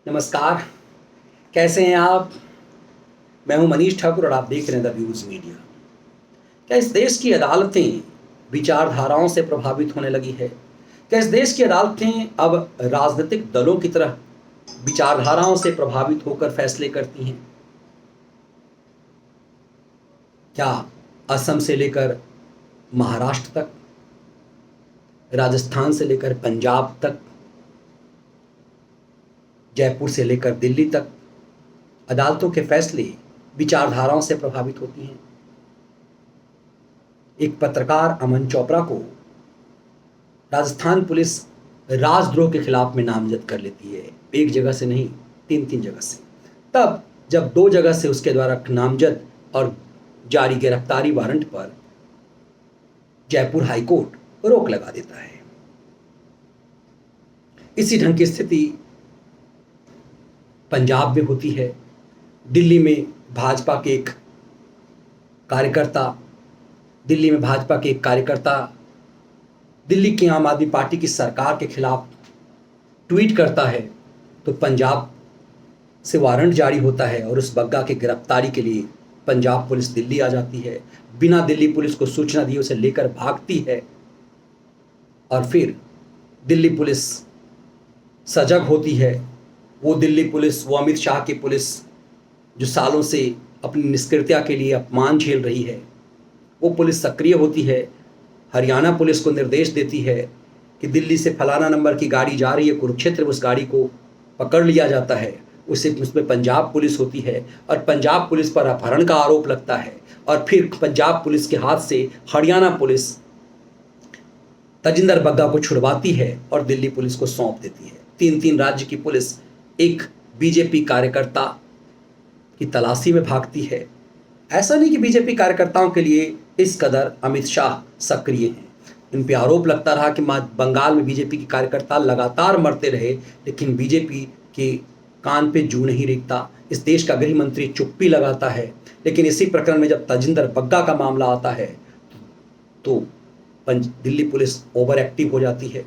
नमस्कार। कैसे हैं आप? मैं हूं मनीष ठाकुर और आप देख रहे हैं द व्यूज मीडिया। क्या इस देश की अदालतें विचारधाराओं से प्रभावित होने लगी है? क्या इस देश की अदालतें अब राजनीतिक दलों की तरह विचारधाराओं से प्रभावित होकर फैसले करती हैं? क्या असम से लेकर महाराष्ट्र तक, राजस्थान से लेकर पंजाब तक, जयपुर से लेकर दिल्ली तक अदालतों के फैसले विचारधाराओं से प्रभावित होती हैं? एक पत्रकार अमन चोपड़ा को राजस्थान पुलिस राजद्रोह के खिलाफ में नामजद कर लेती है। एक जगह से नहीं, तीन तीन जगह से। तब जब दो जगह से उसके द्वारा नामजद और जारी गिरफ्तारी वारंट पर जयपुर हाईकोर्ट रोक लगा देता है। इसी ढंग की स्थिति पंजाब में होती है। दिल्ली में भाजपा के एक कार्यकर्ता दिल्ली की आम आदमी पार्टी की सरकार के खिलाफ ट्वीट करता है तो पंजाब से वारंट जारी होता है और उस बग्गा की गिरफ्तारी के लिए पंजाब पुलिस दिल्ली आ जाती है। बिना दिल्ली पुलिस को सूचना दिए उसे लेकर भागती है और फिर दिल्ली पुलिस सजग होती है। वो दिल्ली पुलिस, वो अमित शाह की पुलिस जो सालों से अपनी निष्क्रियता के लिए अपमान झेल रही है, वो पुलिस सक्रिय होती है। हरियाणा पुलिस को निर्देश देती है कि दिल्ली से फलाना नंबर की गाड़ी जा रही है कुरुक्षेत्र, उस गाड़ी को पकड़ लिया जाता है। उसमें पंजाब पुलिस होती है और पंजाब पुलिस पर अपहरण का आरोप लगता है और फिर पंजाब पुलिस के हाथ से हरियाणा पुलिस तजिंदर बग्गा को छुड़वाती है और दिल्ली पुलिस को सौंप देती है। तीन तीन राज्य की पुलिस एक बीजेपी कार्यकर्ता की तलाशी में भागती है। ऐसा नहीं कि बीजेपी कार्यकर्ताओं के लिए इस कदर अमित शाह सक्रिय हैं। इन पे आरोप लगता रहा कि बंगाल में बीजेपी के कार्यकर्ता लगातार मरते रहे, लेकिन बीजेपी के कान पे जू नहीं रेंगता। इस देश का गृह मंत्री चुप्पी लगाता है। लेकिन इसी प्रकरण में जब तजिंदर बग्गा का मामला आता है तो दिल्ली पुलिस ओवर एक्टिव हो जाती है।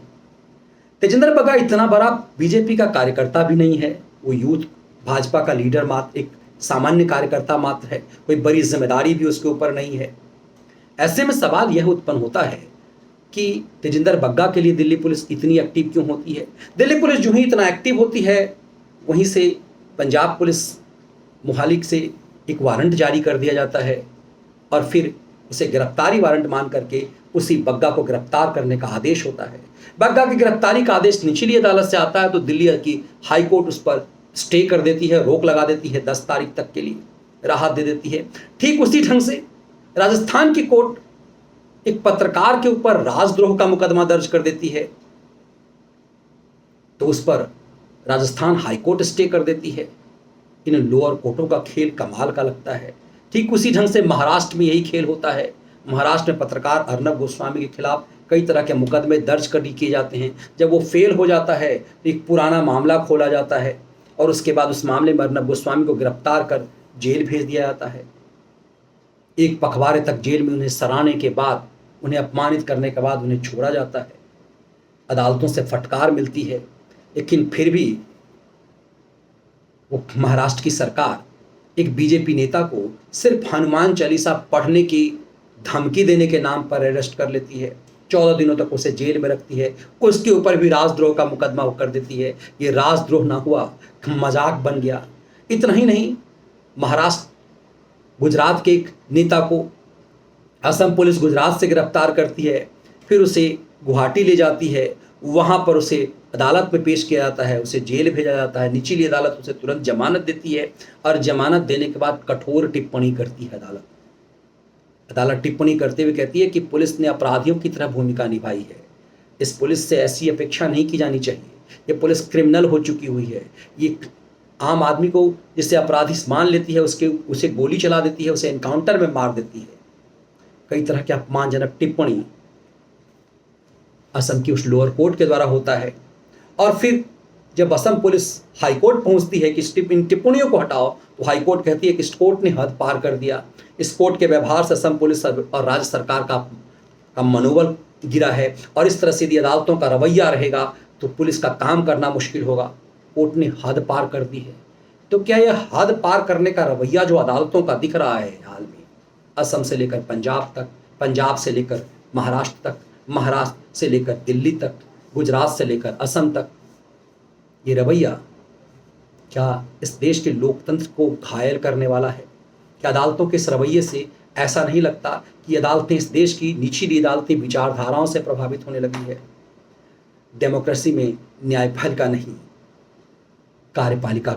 तेजिंदर बग्गा इतना बड़ा बीजेपी का कार्यकर्ता भी नहीं है। वो यूथ भाजपा का लीडर मात्र, एक सामान्य कार्यकर्ता मात्र है। कोई बड़ी जिम्मेदारी भी उसके ऊपर नहीं है। ऐसे में सवाल यह उत्पन्न होता है कि तेजिंदर बग्गा के लिए दिल्ली पुलिस इतनी एक्टिव क्यों होती है? दिल्ली पुलिस जो ही इतना एक्टिव होती है, वहीं से पंजाब पुलिस मोहाली से एक वारंट जारी कर दिया जाता है और फिर उसे गिरफ्तारी वारंट मान करके उसी बग्गा को गिरफ्तार करने का आदेश होता है। बग्गा की गिरफ्तारी का आदेश निचली अदालत से आता है तो दिल्ली की हाई कोर्ट उस पर स्टे कर देती है, रोक लगा देती है, 10 तारीख तक के लिए राहत दे देती है। ठीक उसी ढंग से राजस्थान की कोर्ट एक पत्रकार के ऊपर राजद्रोह का मुकदमा दर्ज कर देती है तो उस पर राजस्थान हाईकोर्ट स्टे कर देती है। इन लोअर कोर्टों का खेल कमाल का लगता है। ठीक उसी ढंग से महाराष्ट्र में यही खेल होता है। महाराष्ट्र में पत्रकार अर्नब गोस्वामी के खिलाफ कई तरह के मुकदमे दर्ज कर किए जाते हैं। जब वो फेल हो जाता है तो एक पुराना मामला खोला जाता है और उसके बाद उस मामले में अर्नब गोस्वामी को गिरफ्तार कर जेल भेज दिया जाता है। एक पखवाड़े तक जेल में उन्हें सराहने के बाद, उन्हें अपमानित करने के बाद उन्हें छोड़ा जाता है। अदालतों से फटकार मिलती है, लेकिन फिर भी वो महाराष्ट्र की सरकार एक बीजेपी नेता को सिर्फ हनुमान चालीसा पढ़ने की धमकी देने के नाम पर अरेस्ट कर लेती है। 14 दिनों तक उसे जेल में रखती है। उसके ऊपर भी राजद्रोह का मुकदमा वो कर देती है। ये राजद्रोह ना हुआ, मजाक बन गया। इतना ही नहीं, महाराष्ट्र गुजरात के एक नेता को असम पुलिस गुजरात से गिरफ्तार करती है, फिर उसे गुवाहाटी ले जाती है। वहाँ पर उसे अदालत में पेश किया जाता है, उसे जेल भेजा जाता है। निचली अदालत उसे तुरंत जमानत देती है और जमानत देने के बाद कठोर टिप्पणी करती है अदालत टिप्पणी करते हुए कहती है कि पुलिस ने अपराधियों की तरह भूमिका निभाई है। इस पुलिस से ऐसी अपेक्षा नहीं की जानी चाहिए। ये पुलिस क्रिमिनल हो चुकी हुई है। ये आम आदमी को जिसे अपराधी मान लेती है उसे गोली चला देती है, उसे एनकाउंटर में मार देती है। कई तरह के अपमानजनक टिप्पणी असम की उस लोअर कोर्ट के द्वारा होता है और फिर जब असम पुलिस हाई कोर्ट पहुंचती है कि इन टिप्पणियों को हटाओ, तो हाई कोर्ट कहती है कि इस कोर्ट ने हद पार कर दिया। इस कोर्ट के व्यवहार से असम पुलिस और राज्य सरकार का मनोबल गिरा है और इस तरह से यदि अदालतों का रवैया रहेगा तो पुलिस का काम करना मुश्किल होगा। कोर्ट ने हद पार कर दी है। तो क्या यह हद पार करने का रवैया जो अदालतों का दिख रहा है हाल में, असम से लेकर पंजाब तक, पंजाब से लेकर महाराष्ट्र तक, महाराष्ट्र से लेकर दिल्ली तक, गुजरात से लेकर असम तक, ये रवैया क्या इस देश के लोकतंत्र को घायल करने वाला है? क्या अदालतों के इस रवैये से ऐसा नहीं लगता कि अदालतें, इस देश की निचली अदालतें विचारधाराओं से प्रभावित होने लगी है? डेमोक्रेसी में न्यायपाल का नहीं, कार्यपालिका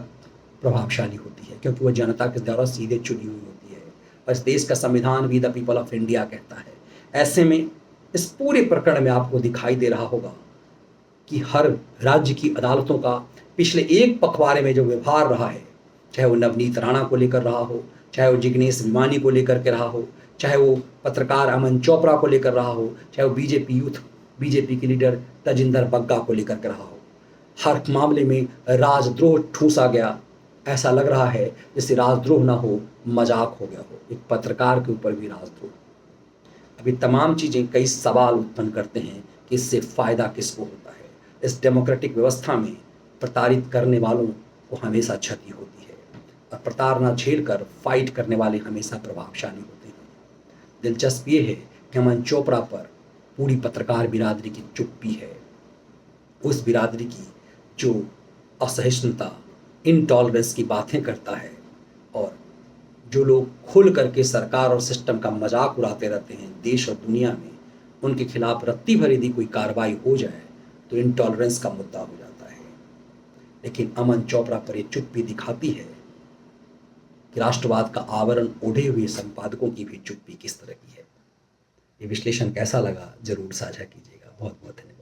प्रभावशाली होती है, क्योंकि वह जनता के द्वारा सीधे चुनी हुई होती है और इस देश का संविधान भी द पीपल ऑफ इंडिया कहता है। ऐसे में इस पूरे प्रकरण में आपको दिखाई दे रहा होगा कि हर राज्य की अदालतों का पिछले एक पखवाड़े में जो व्यवहार रहा है, चाहे वो नवनीत राणा को लेकर रहा हो, चाहे वो जिग्नेश मेवानी को लेकर के रहा हो, चाहे वो पत्रकार अमन चोपड़ा को लेकर रहा हो, चाहे वो बीजेपी के लीडर तजिंदर बग्गा को लेकर के रहा हो, हर मामले में राजद्रोह ठूंसा गया। ऐसा लग रहा है जैसे राजद्रोह ना हो, मजाक हो गया हो, एक पत्रकार के ऊपर भी राजद्रोह। अभी तमाम चीज़ें कई सवाल उत्पन्न करते हैं कि इससे फ़ायदा किसको होता है। इस डेमोक्रेटिक व्यवस्था में प्रताड़ित करने वालों को हमेशा क्षति होती है और प्रताड़ना झेलकर फाइट करने वाले हमेशा प्रभावशाली होते हैं। दिलचस्प ये है कि अमन चोपड़ा पर पूरी पत्रकार बिरादरी की चुप्पी है, उस बिरादरी की जो असहिष्णुता, इनटॉलरेंस की बातें करता है और जो लोग खुल करके सरकार और सिस्टम का मजाक उड़ाते रहते हैं देश और दुनिया में, उनके खिलाफ रत्ती भर यदि कोई कार्रवाई हो जाए तो इनटॉलरेंस का मुद्दा हो जाता है। लेकिन अमन चोपड़ा पर ये चुप्पी दिखाती है कि राष्ट्रवाद का आवरण ओढ़े हुए संपादकों की भी चुप्पी किस तरह की है। ये विश्लेषण कैसा लगा जरूर साझा कीजिएगा। बहुत बहुत धन्यवाद।